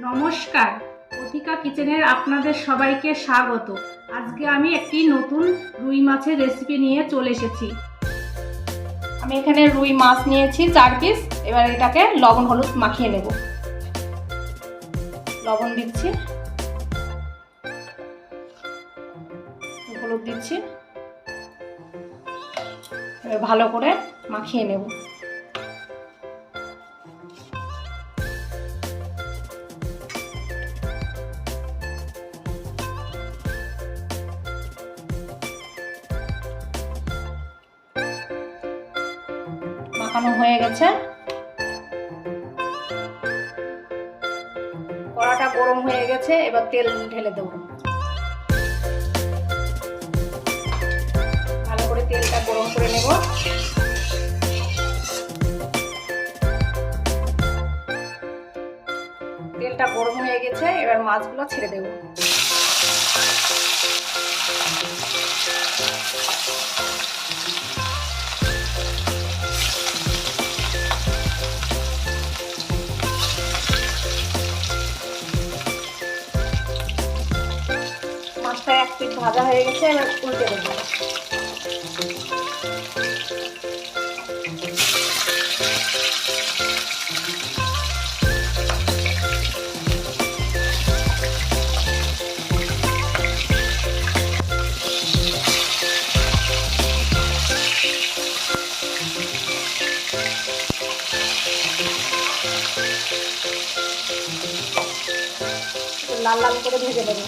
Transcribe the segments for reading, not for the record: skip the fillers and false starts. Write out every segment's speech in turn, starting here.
নমস্কার, অধিকা কিচেনের আপনাদের সবাইকে স্বাগত। আজকে আমি একটি নতুন রুই মাছের রেসিপি নিয়ে চলে এসেছি। আমি এখানে রুই মাছ নিয়েছি 4 পিস। এবার এটাকে লবণ হলুদ মাখিয়ে নেব। লবণ দিচ্ছি, হলুদ দিচ্ছি, এবার ভালো করে মাখিয়ে নেব। মাখানো হয়ে গেছে। কড়াটা গরম হয়ে গেছে, এবার তেল ঢেলে দেব। ভালো করে তেলটা গরম করে নেব। তেলটা গরম হয়ে গেছে, এবার মাছগুলো ছেড়ে দেব। মাছটা এক পিঠ ভাজা হয়ে গেছে, এবার উল্টে দেবো। লাল লাল করে ভেজে দেবো।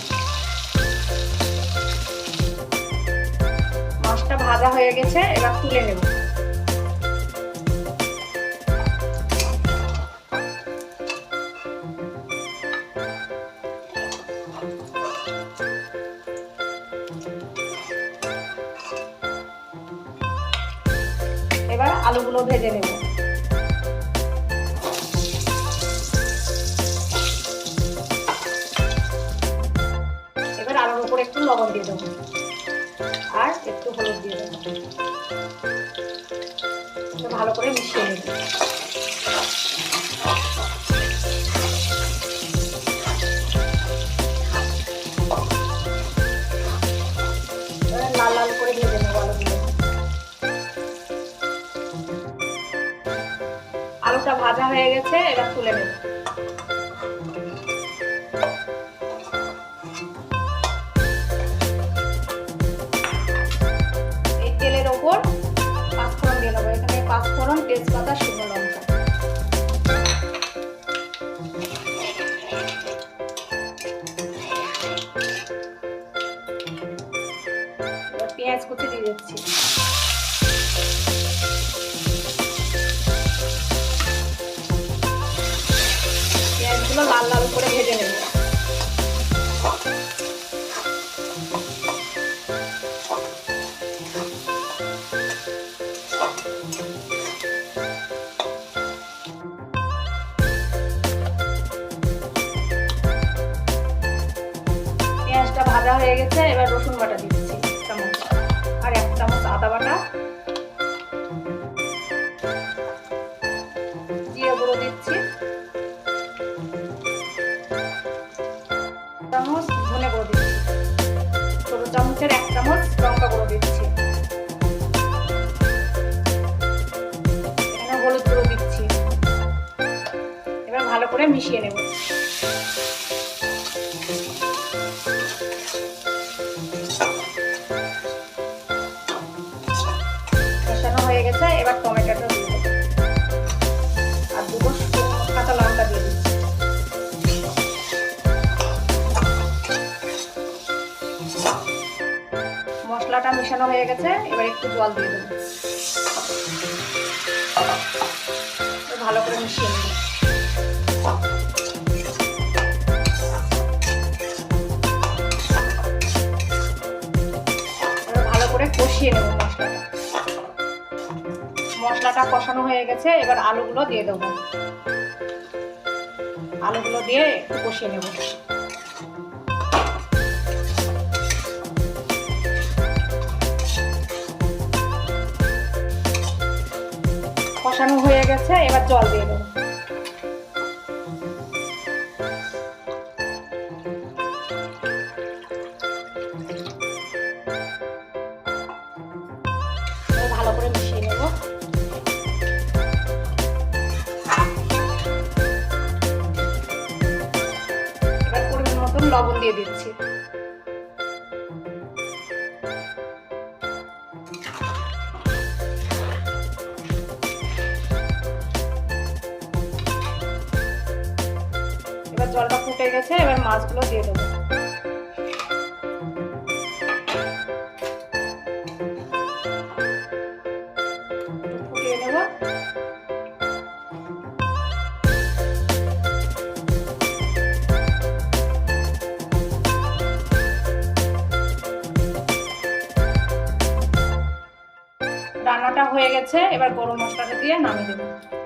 মাছটা ভাজা হয়ে গেছে, এবার তুলে নেব। এবার আলুগুলো ভেজে নেব। এবার আলুর উপর একটু লবণ দিয়ে দেবো আর একটু হলুদ দিয়ে দেবো। ভালো করে মিশিয়ে নেব। লাল লাল করে ভেজে নেব আলুগুলো। আলুটা ভাজা হয়ে গেছে, এবার তুলে নেব। এই তেলের ওপর পাঁচফোড়ন দিয়ে নেবো। এখানে পাঁচফোড়ন, তেজপাতা, শুকনো লঙ্কা। পেঁয়াজ কুচি দিয়ে দিচ্ছি। পেঁয়াজগুলো লাল লাল করে ভেজে নেব। পেঁয়াজটা ভাজা হয়ে গেছে, এবার রসুন বাটা দিচ্ছি চামচ, আর 1 চামচ আদা বাটা, জিরে গুঁড়ো দিচ্ছি, চামচ ধনে গুঁড়ো দিচ্ছি, ছোট চামচের 1 চামচ লঙ্কা গুঁড়ো দিচ্ছি, এখানে হলুদ গুঁড়ো দিচ্ছি। এবার ভালো করে মিশিয়ে নেব। হয়ে গেছে, এবার টমেটোটা দিয়ে দেবো আর 2 কাঁচা লঙ্কা দিয়ে দিচ্ছি। মশলাটা মেশানো হয়ে গেছে, এবার একটু জল দিয়ে দেবো। ভালো করে মিশিয়ে নেব। ভালো করে কষিয়ে নেব মশলাটা। মশলাটা কষানো হয়ে গেছে, এবার আলুগুলো দিয়ে দেবো। আলুগুলো দিয়ে একটু কষিয়ে নেব। কষানো হয়ে গেছে, এবার জল দিয়ে দেবো। লবণ দিয়ে দিচ্ছি। এবার জলটা ফুটে গেছে, এবার মাছগুলো দিয়ে দেবো। ফুটিয়ে নেব। রান্নাটা হয়ে গেছে, এবার গরম মশলাটা দিয়ে নামিয়ে দেবো।